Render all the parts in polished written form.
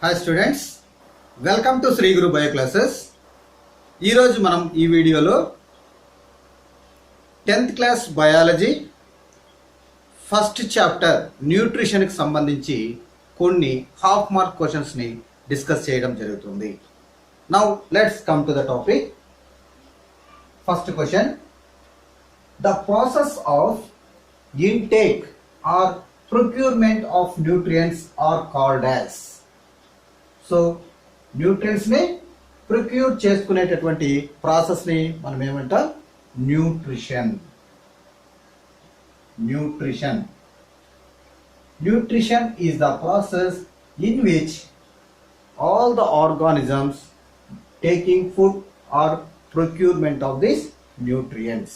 Hi students, welcome to Sri Guru bio classes. ఈరోజు మనం ఈ వీడియోలో 10th class biology first chapter న్యూట్రిషన్కి సంబంధించి కొన్ని హాఫ్ మార్క్ క్వశ్చన్స్ని డిస్కస్ చేయడం జరుగుతుంది. Now let's come to the topic. First question, the process of intake or procurement of nutrients are called as. So nutrients ని ప్రొక్యూర్ చేసుకునేటటువంటి ప్రాసెస్ ని మనం ఏమంటాం? Nutrition. Nutrition is the process in which all the organisms taking food or procurement of these nutrients.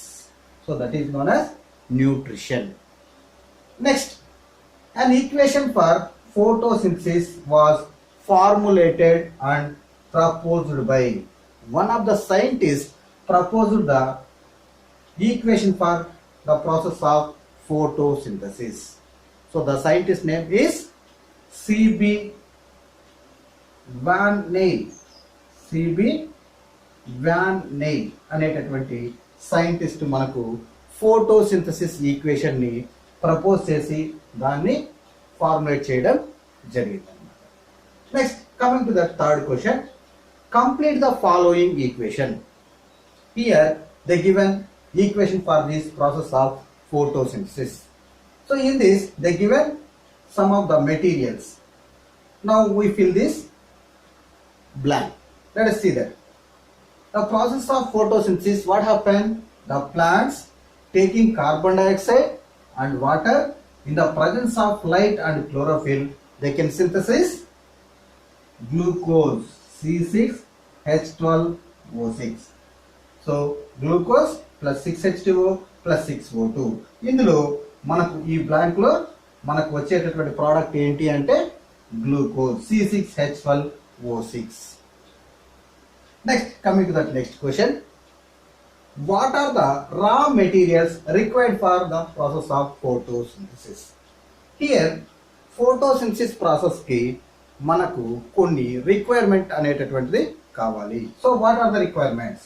So that is known as nutrition. Next, an equation for photosynthesis was formulated and proposed by one of the scientists. Proposed the equation for the process of photosynthesis. So the scientist name is C.B. Van Neyl. C.B. Van Neyl అనేటటువంటి scientist మనకు photosynthesis equation ని propose చేసి దాన్ని formulate చేయడం జరిగింది. Next, coming to the third question, complete the following equation. Here they given equation for this process of photosynthesis. So in this they given some of the materials. Now we fill this blank. Let us see that. The process of photosynthesis, what happened? The plants taking carbon dioxide and water in the presence of light and chlorophyll, they can synthesize glucose C6H12O6. So glucose plus 6H2O plus 6O2. ఇందులో మనకు ఈ blank లో మనకు వచ్చేటటువంటి product ఏంటి అంటే glucose C6H12O6. Next, coming to that next question, what are the raw materials required for the process of photosynthesis? Here photosynthesis process కి మనకు కొన్ని రిక్వైర్మెంట్ అనేటటువంటిది కావాలి. So what are the requirements?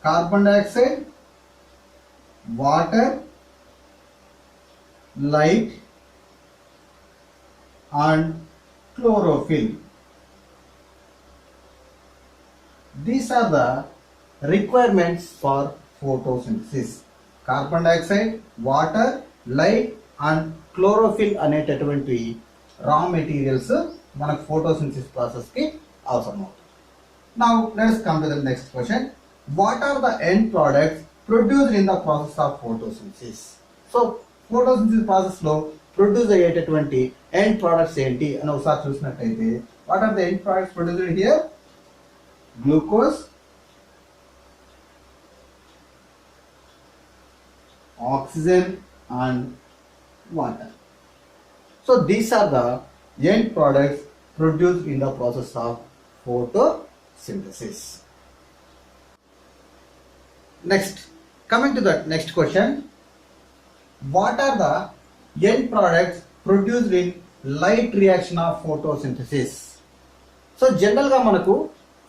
Carbon dioxide, water, light and chlorophyll. These are the requirements for photosynthesis. Carbon dioxide, water, light and chlorophyll అనేటటువంటి raw materials మనకు photosynthesis process కి అవసరం అవుతుంది. Now let's come to the next question, what are the end products produced in the process of photosynthesis? So photosynthesis process లో produce అయ్యేటటువంటి end products ఏంటి అని ఒకసారి చూసినట్లయితే, what are the end products produced here? Glucose, oxygen and water. So these are the end products produced in the process of photosynthesis. Next, coming to the next question, what are the end products produced in light reaction of photosynthesis? So general గా మనకు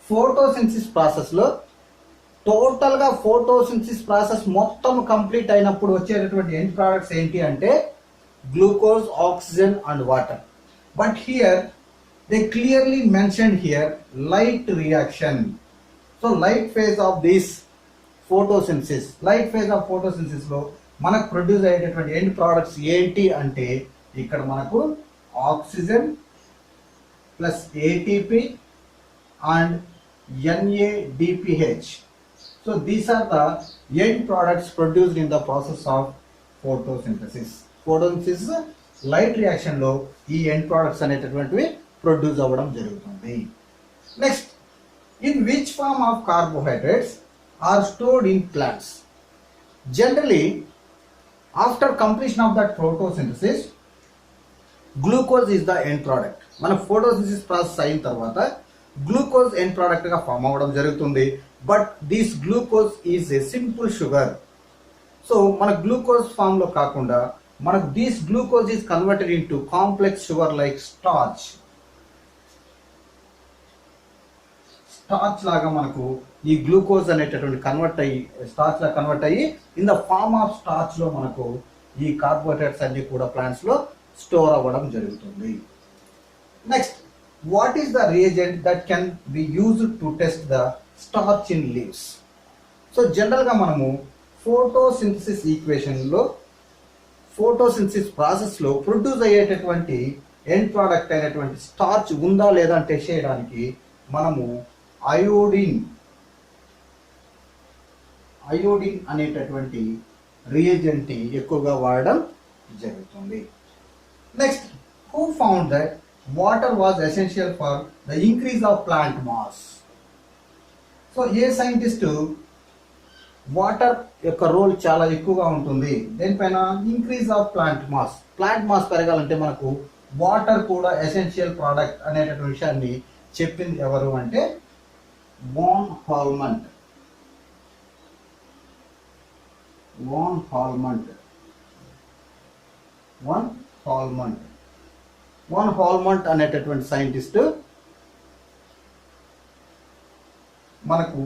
photosynthesis process లో total గా photosynthesis process మొత్తం complete అయినప్పుడు వచ్చేటటువంటి end products ఏంటి అంటే glucose, oxygen and water. But here they clearly mention here light reaction. So light phase of this photosynthesis, light phase of photosynthesis లో మనకు ప్రొడ్యూస్ అయ్యేటటువంటి ఎండ్ ప్రొడక్ట్స్ ఏంటి అంటే ఇక్కడ మనకు oxygen plus ATP and NADPH. So these are the end products produced in the process of photosynthesis. Photosynthesis light reaction లో ఈ end products అనేటటువంటివి ప్రొడ్యూస్ అవ్వడం జరుగుతుంది. Next, in which form of carbohydrates are stored in plants? Generally, after completion of that photosynthesis, glucose is the end product. మన photosynthesis process అయిన తర్వాత glucose end product గా form అవ్వడం జరుగుతుంది. But this glucose is a simple sugar. So మన glucose ఫామ్ లో కాకుండా మనకు this glucose is converted into complex sugar like starch. Starch లాగా మనకు ఈ గ్లూకోజ్ అనేటటువంటి స్టార్చ్ లా కన్వర్ట్ అయ్యి in the form of starch లో మనకు ఈ కార్బోహైడ్రేట్స్ అన్ని కూడా ప్లాంట్స్ లో స్టోర్ అవ్వడం జరుగుతుంది. Next, what is the reagent that can be used to test the starch in leaves? So general గా మనము ఫోటోసింథసిస్ ఈక్వేషన్లో ఫోటోసింథసిస్ ప్రాసెస్లో ప్రొడ్యూస్ అయ్యేటటువంటి ఎండ్ ప్రోడక్ట్ అయినటువంటి స్టార్చ్ ఉందా లేదా అని టెస్ట్ చేయడానికి మనము అయోడిన్ అనేటటువంటి రియేజెంట్ ని ఎక్కువగా వాడడం జరుగుతుంది. Next, who found that water was essential for the increase of plant mass? So A scientist water యొక్క రోల్ చాలా ఎక్కువగా ఉంటుంది దేనిపైన? ఇంక్రీజ్ ఆఫ్ ప్లాంట్ మాస్ పెరగాలంటే మనకు వాటర్ కూడా ఎసెన్షియల్ ప్రోడక్ట్ అనేటటువంటి విషయాన్ని చెప్పింది ఎవరు అంటే వాన్ హాల్మంట్ అనేటటువంటి సైంటిస్ట్ మనకు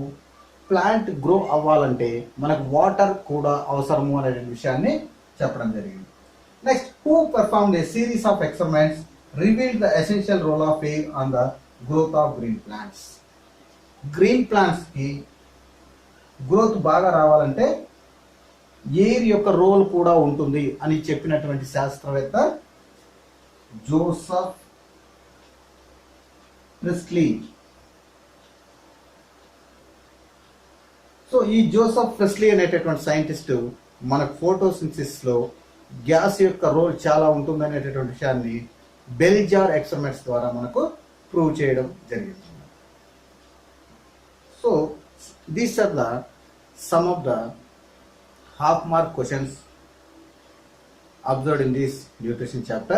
ప్లాంట్ గ్రో అవ్వాలంటే మనకు వాటర్ కూడా అవసరము అనే విషయాన్ని చెప్పడం జరిగింది. Next, who performed a series of experiments revealed the essential role of air on the growth of green plants? Green plants కి గ్రోత్ బాగా రావాలంటే ఎయిర్ యొక్క రోల్ కూడా ఉంటుంది అని చెప్పినటువంటి శాస్త్రవేత్త జోసెఫ్ ప్రెస్లీ. సో ఈ జోసెఫ్ ప్రెస్లీ అనేటటువంటి సైంటిస్ట్ మనకు ఫోటోసింథసిస్ లో గ్యాస్ యొక్క రోల్ చాలా ఉంటుంది అనేటటువంటి విషయాన్ని బెల్ జార్ ఎక్స్పెరిమెంట్స్ ద్వారా మనకు ప్రూవ్ చేయడం జరిగింది. So these are the some of the half mark questions observed in this nutrition chapter.